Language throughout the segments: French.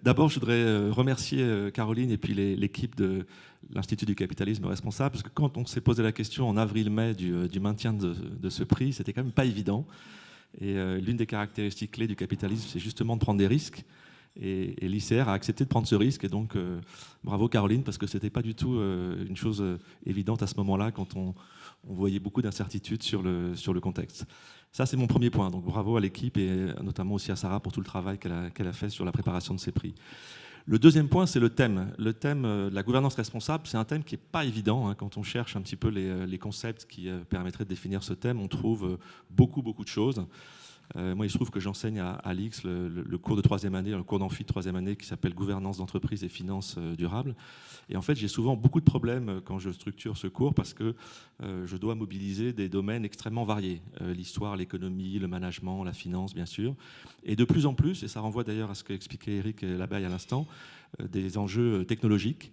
D'abord, je voudrais remercier Caroline et puis l'équipe de l'Institut du capitalisme responsable, parce que quand on s'est posé la question en avril-mai du maintien de ce prix, c'était quand même pas évident. Et l'une des caractéristiques clés du capitalisme, c'est justement de prendre des risques. Et l'ICR a accepté de prendre ce risque. Et donc, bravo Caroline, parce que c'était pas du tout une chose évidente à ce moment-là, quand on voyait beaucoup d'incertitudes sur le contexte. Ça, c'est mon premier point. Donc, bravo à l'équipe et notamment aussi à Sarah pour tout le travail qu'elle a fait sur la préparation de ces prix. Le deuxième point, c'est le thème. Le thème de la gouvernance responsable, c'est un thème qui n'est pas évident. Hein. Quand on cherche un petit peu les concepts qui permettraient de définir ce thème, on trouve beaucoup de choses. Moi, il se trouve que j'enseigne à l'IX le cours de troisième année, le cours d'amphi de troisième année qui s'appelle Gouvernance d'entreprise et finances durables. Et en fait, j'ai souvent beaucoup de problèmes quand je structure ce cours parce que je dois mobiliser des domaines extrêmement variés. L'histoire, l'économie, le management, la finance, bien sûr. Et de plus en plus, et ça renvoie d'ailleurs à ce qu'expliquait Eric Labaille à l'instant, des enjeux technologiques.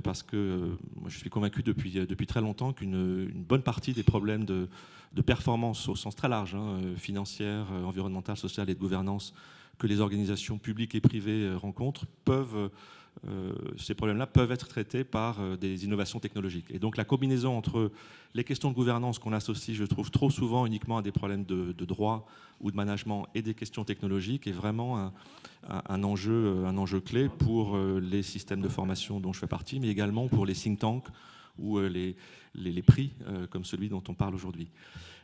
Parce que moi, je suis convaincu depuis très longtemps qu'une bonne partie des problèmes de performance au sens très large, hein, financière, environnementale, sociale et de gouvernance, que les organisations publiques et privées rencontrent, ces problèmes-là peuvent être traités par des innovations technologiques. Et donc la combinaison entre les questions de gouvernance qu'on associe, je trouve, trop souvent uniquement à des problèmes de droit ou de management et des questions technologiques est vraiment un enjeu clé pour les systèmes de formation dont je fais partie, mais également pour les think tanks ou les prix comme celui dont on parle aujourd'hui.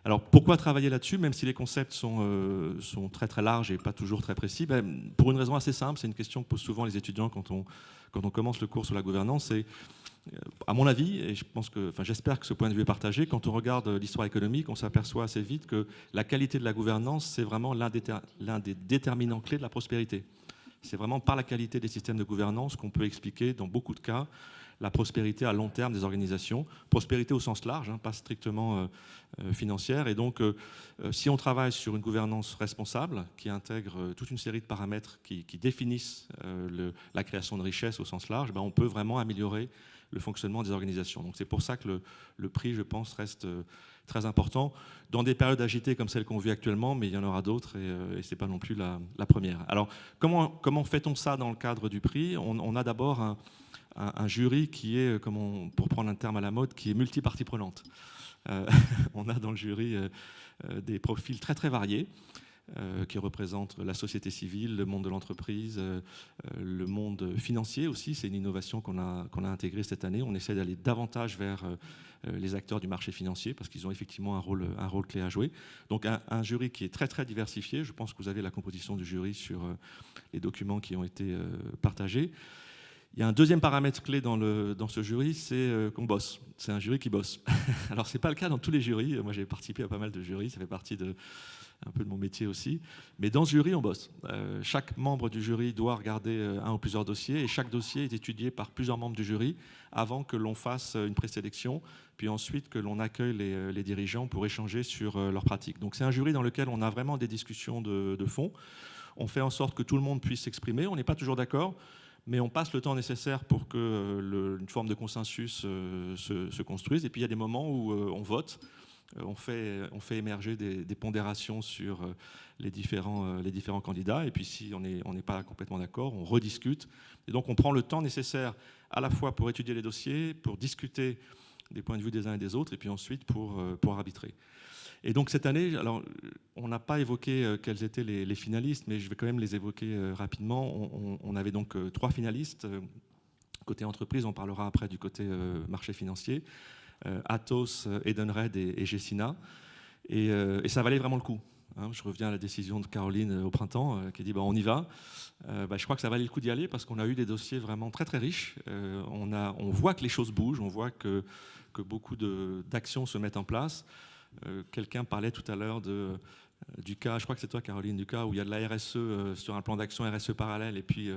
Alors pourquoi travailler là-dessus, même si les concepts sont très très larges et pas toujours très précis? Pour une raison assez simple, c'est une question que posent souvent les étudiants quand on commence le cours sur la gouvernance, c'est à mon avis, et j'espère que ce point de vue est partagé, quand on regarde l'histoire économique, on s'aperçoit assez vite que la qualité de la gouvernance, c'est vraiment l'un des déterminants clés de la prospérité. C'est vraiment par la qualité des systèmes de gouvernance qu'on peut expliquer, dans beaucoup de cas, la prospérité à long terme des organisations. Prospérité au sens large, hein, pas strictement financière. Et donc, si on travaille sur une gouvernance responsable, qui intègre toute une série de paramètres qui définissent la création de richesse au sens large, on peut vraiment améliorer le fonctionnement des organisations. Donc c'est pour ça que le prix, je pense, reste très important dans des périodes agitées comme celle qu'on vit actuellement, mais il y en aura d'autres et ce n'est pas non plus la première. Alors, comment fait-on ça dans le cadre du prix? On a d'abord un jury qui est, pour prendre un terme à la mode, qui est multipartie prenante. On a dans le jury des profils très très variés qui représentent la société civile, le monde de l'entreprise, le monde financier aussi. C'est une innovation qu'on a intégrée cette année. On essaie d'aller davantage vers les acteurs du marché financier parce qu'ils ont effectivement un rôle clé à jouer. Donc un jury qui est très très diversifié. Je pense que vous avez la composition du jury sur les documents qui ont été partagés. Il y a un deuxième paramètre clé dans ce jury, c'est qu'on bosse. C'est un jury qui bosse. Alors, ce n'est pas le cas dans tous les jurys. Moi, j'ai participé à pas mal de jurys. Ça fait partie un peu de mon métier aussi. Mais dans ce jury, on bosse. Chaque membre du jury doit regarder un ou plusieurs dossiers. Et chaque dossier est étudié par plusieurs membres du jury avant que l'on fasse une présélection, puis ensuite que l'on accueille les dirigeants pour échanger sur leurs pratiques. Donc, c'est un jury dans lequel on a vraiment des discussions de fond. On fait en sorte que tout le monde puisse s'exprimer. On n'est pas toujours d'accord, mais on passe le temps nécessaire pour qu'une forme de consensus se construise. Et puis il y a des moments où on vote, on fait émerger des pondérations sur les différents candidats. Et puis si on n'est pas complètement d'accord, on rediscute. Et donc on prend le temps nécessaire à la fois pour étudier les dossiers, pour discuter des points de vue des uns et des autres, et puis ensuite pour arbitrer. Et donc cette année, alors, on n'a pas évoqué quels étaient les finalistes, mais je vais quand même les évoquer rapidement. On avait donc 3 finalistes. Côté entreprise, on parlera après du côté marché financier. Atos, Edenred et Gecina. Et ça valait vraiment le coup. Hein. Je reviens à la décision de Caroline au printemps, qui a dit on y va. Je crois que ça valait le coup d'y aller parce qu'on a eu des dossiers vraiment très très riches. On voit que les choses bougent, on voit que beaucoup d'actions se mettent en place. Quelqu'un parlait tout à l'heure du cas, je crois que c'est toi Caroline, du cas où il y a de la RSE sur un plan d'action RSE parallèle et puis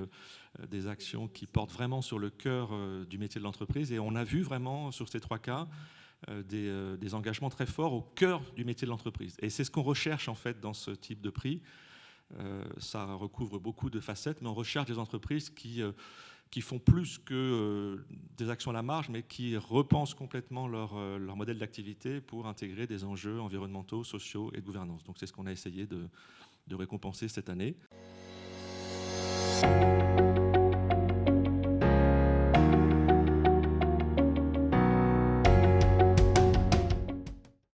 des actions qui portent vraiment sur le cœur du métier de l'entreprise. Et on a vu vraiment sur ces 3 cas des engagements très forts au cœur du métier de l'entreprise. Et c'est ce qu'on recherche en fait dans ce type de prix. Ça recouvre beaucoup de facettes, mais on recherche des entreprises qui font plus que des actions à la marge, mais qui repensent complètement leur modèle d'activité pour intégrer des enjeux environnementaux, sociaux et de gouvernance. Donc c'est ce qu'on a essayé de récompenser cette année.